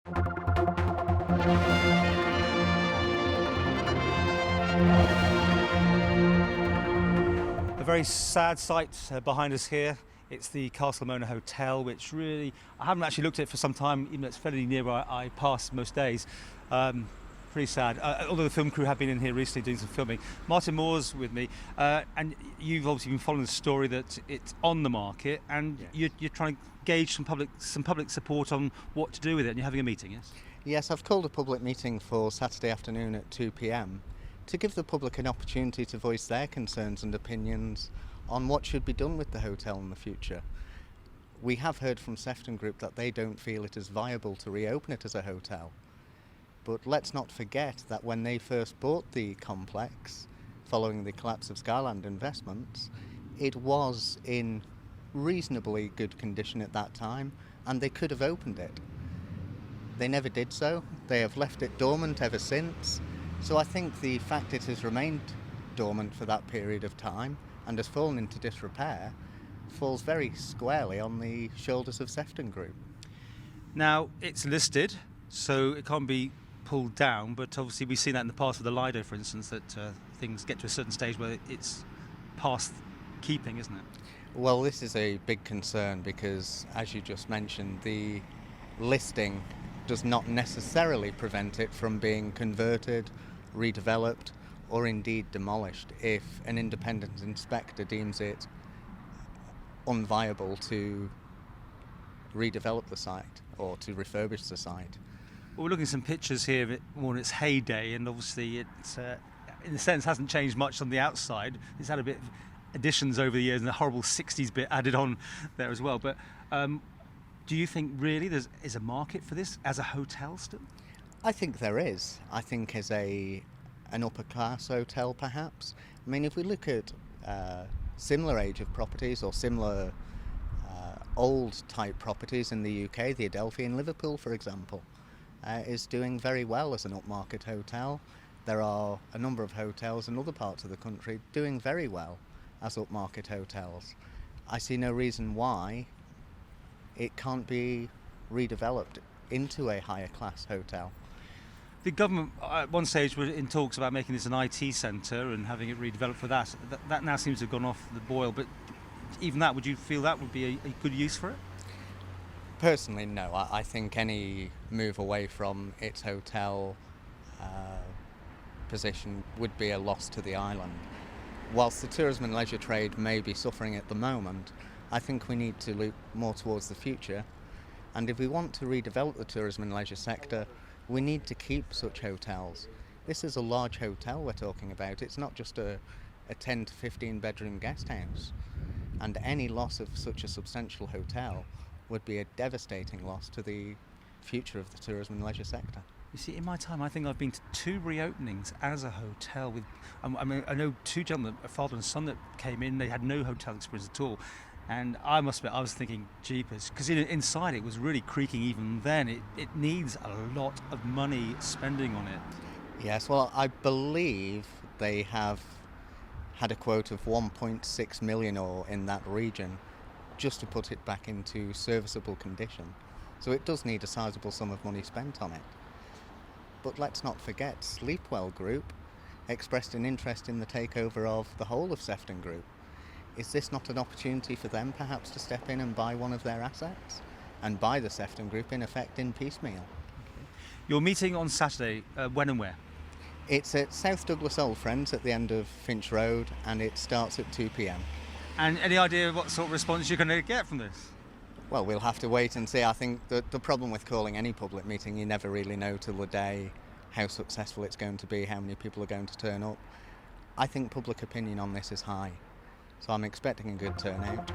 A very sad sight behind us here. It's the Castle Mona Hotel, which really, I haven't actually looked at it for some time, even though it's fairly near where I pass most days. Pretty sad. Although the film crew have been in here recently doing some filming. Martin Moore's with me, and you've obviously been following the story that it's on the market, and you're trying to gauge some public support on what to do with it, and you're having a meeting, yes? Yes, I've called a public meeting for Saturday afternoon at 2 p.m. to give the public an opportunity to voice their concerns and opinions on what should be done with the hotel in the future. We have heard from Sefton Group that they don't feel it is viable to reopen it as a hotel. But let's not forget that when they first bought the complex, following the collapse of Skyland Investments, it was in reasonably good condition at that time, and they could have opened it. They never did so. They have left it dormant ever since. So I think the fact it has remained dormant for that period of time and has fallen into disrepair falls very squarely on the shoulders of Sefton Group. Now, it's listed, so it can't be pulled down, but obviously we've seen that in the past with the Lido, for instance, that things get to a certain stage where it's past keeping, isn't it? Well, this is a big concern because, as you just mentioned, the listing does not necessarily prevent it from being converted, redeveloped, or indeed demolished if an independent inspector deems it unviable to redevelop the site or to refurbish the site. Well, we're looking at some pictures here of it more in its heyday, and obviously it, in a sense, hasn't changed much on the outside. It's had a bit of additions over the years and the horrible 60s bit added on there as well. But do you think really there is a market for this as a hotel still? I think there is. I think as an upper class hotel perhaps. I mean, if we look at similar age of properties or similar old type properties in the UK, the Adelphi in Liverpool, for example, is doing very well as an upmarket hotel. There are a number of hotels in other parts of the country doing very well as upmarket hotels. I see no reason why it can't be redeveloped into a higher class hotel. The government at one stage were in talks about making this an IT centre and having it redeveloped for that. That now seems to have gone off the boil, but even that, would you feel that would be a good use for it? Personally, no. I think any move away from its hotel position would be a loss to the island. Whilst the tourism and leisure trade may be suffering at the moment, I think we need to look more towards the future. And if we want to redevelop the tourism and leisure sector, we need to keep such hotels. This is a large hotel we're talking about. It's not just a 10 to 15 bedroom guest house. And any loss of such a substantial hotel would be a devastating loss to the future of the tourism and leisure sector. You see, in my time, I think I've been to 2 reopenings as a hotel with, I mean, I know 2 gentlemen, a father and son, that came in. They had no hotel experience at all. And I must admit, I was thinking, jeepers, because inside it was really creaking even then. It needs a lot of money spending on it. Yes, well, I believe they have had a quote of 1.6 million or in that region just to put it back into serviceable condition. So it does need a sizable sum of money spent on it. But let's not forget, Sleepwell Group expressed an interest in the takeover of the whole of Sefton Group. Is this not an opportunity for them perhaps to step in and buy one of their assets and buy the Sefton Group in effect in piecemeal? Okay. Your meeting on Saturday, when and where? It's at South Douglas Old Friends at the end of Finch Road, and it starts at 2 p.m. And any idea what sort of response you're going to get from this? Well, we'll have to wait and see. I think that the problem with calling any public meeting, you never really know till the day how successful it's going to be, how many people are going to turn up. I think public opinion on this is high, so I'm expecting a good turnout.